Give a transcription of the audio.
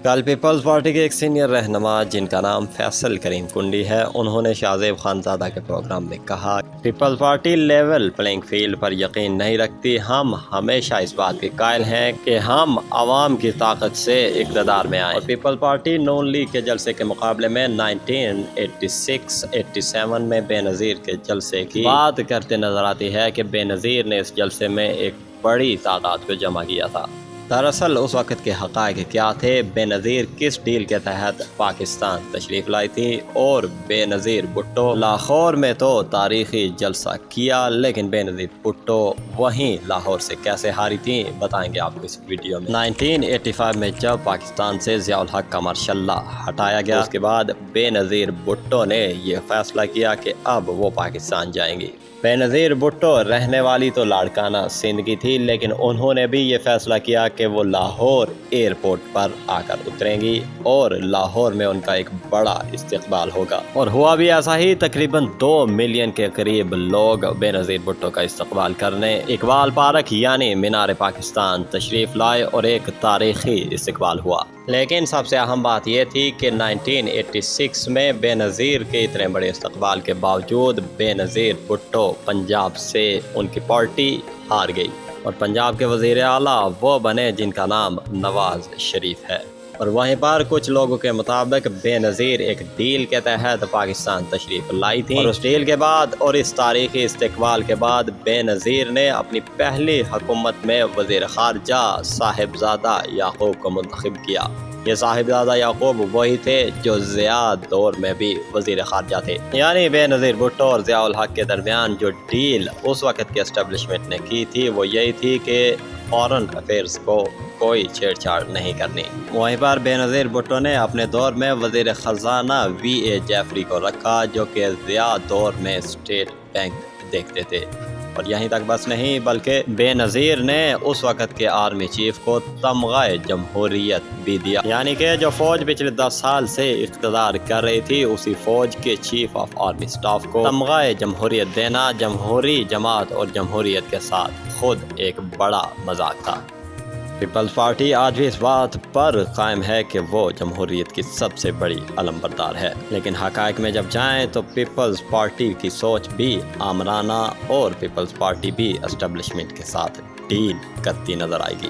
کل Peoples party کے ایک سینئر رہنما جن کا نام فیصل کریم کنڈی ہے، انہوں نے شاہ زیب خانزادہ کے پروگرام میں کہا Peoples Party level playing field پر یقین نہیں رکھتی۔ ہم ہمیشہ اس بات کے قائل ہیں کہ ہم عوام کی طاقت سے اقتدار میں آئیں۔ اور پیپلز پارٹی نون لیگ کے جلسے کے مقابلے میں 1986-87 میں بے نظیر کے جلسے کی بات کرتے نظر آتی ہے کہ بے نظیر نے اس جلسے میں ایک بڑی تعداد کو جمع کیا تھا۔ دراصل اس وقت کے حقائق کیا تھے؟ بے نظیر کس ڈیل کے تحت پاکستان تشریف لائی تھی؟ اور بے نظیر بھٹو لاہور میں تو تاریخی جلسہ کیا، لیکن بے نظیر بھٹو وہیں لاہور سے کیسے ہاری تھی، بتائیں گے آپ کو اس ویڈیو میں۔ 1985 میں جب پاکستان سے ضیاء الحق کا مارشل لا ہٹایا گیا، اس کے بعد بے نظیر بھٹو نے یہ فیصلہ کیا کہ اب وہ پاکستان جائیں گی۔ بے نظیر بھٹو رہنے والی تو لاڑکانہ سندھ کی تھی، لیکن انہوں نے بھی یہ فیصلہ کیا کہ وہ لاہور ایئرپورٹ پر آ کر اتریں گی اور لاہور میں ان کا ایک بڑا استقبال ہوگا۔ اور ہوا بھی ایسا ہی، تقریباً 2 ملین کے قریب لوگ بے نظیر بھٹو کا استقبال کرنے اقبال پارک یعنی مینار پاکستان تشریف لائے اور ایک تاریخی استقبال ہوا۔ لیکن سب سے اہم بات یہ تھی کہ 1986 میں بے نظیر کے اتنے بڑے استقبال کے باوجود بے نظیر بھٹو پنجاب سے ان کی پارٹی ہار گئی اور پنجاب کے وزیر اعلیٰ وہ بنے جن کا نام نواز شریف ہے۔ اور وہیں پر کچھ لوگوں کے مطابق بے نظیر ایک ڈیل کے تحت پاکستان تشریف لائی تھی، اور اس ڈیل کے بعد اور اس تاریخی استقبال کے بعد بے نظیر نے اپنی پہلی حکومت میں وزیر خارجہ صاحبزادہ یعقوب کو منتخب کیا۔ یہ صاحبزادہ یعقوب وہی تھے جو ضیاء دور میں بھی وزیر خارجہ تھے۔ یعنی بے نظیر بھٹو اور ضیاء الحق کے درمیان جو ڈیل اس وقت کے اسٹیبلشمنٹ نے کی تھی وہ یہی تھی کہ فارن افیئرز کو کوئی چھیڑ چھاڑ نہیں کرنی۔ وہیں پر بے نظیر بھٹو نے اپنے دور میں وزیر خزانہ VA جیفری کو رکھا، جو کہ ضیاء دور میں اسٹیٹ بینک دیکھتے تھے۔ اور یہیں تک بس نہیں، بلکہ بے نظیر نے اس وقت کے آرمی چیف کو تمغہ جمہوریت بھی دیا، یعنی کہ جو فوج پچھلے 10 سال سے اقتدار کر رہی تھی اسی فوج کے چیف آف آرمی سٹاف کو تمغہ جمہوریت دینا جمہوری جماعت اور جمہوریت کے ساتھ خود ایک بڑا مذاق تھا۔ پیپلز پارٹی آج بھی اس بات پر قائم ہے کہ وہ جمہوریت کی سب سے بڑی علمبردار ہے، لیکن حقائق میں جب جائیں تو پیپلز پارٹی کی سوچ بھی آمرانہ اور پیپلز پارٹی بھی اسٹیبلشمنٹ کے ساتھ ڈیل کرتی نظر آئے گی۔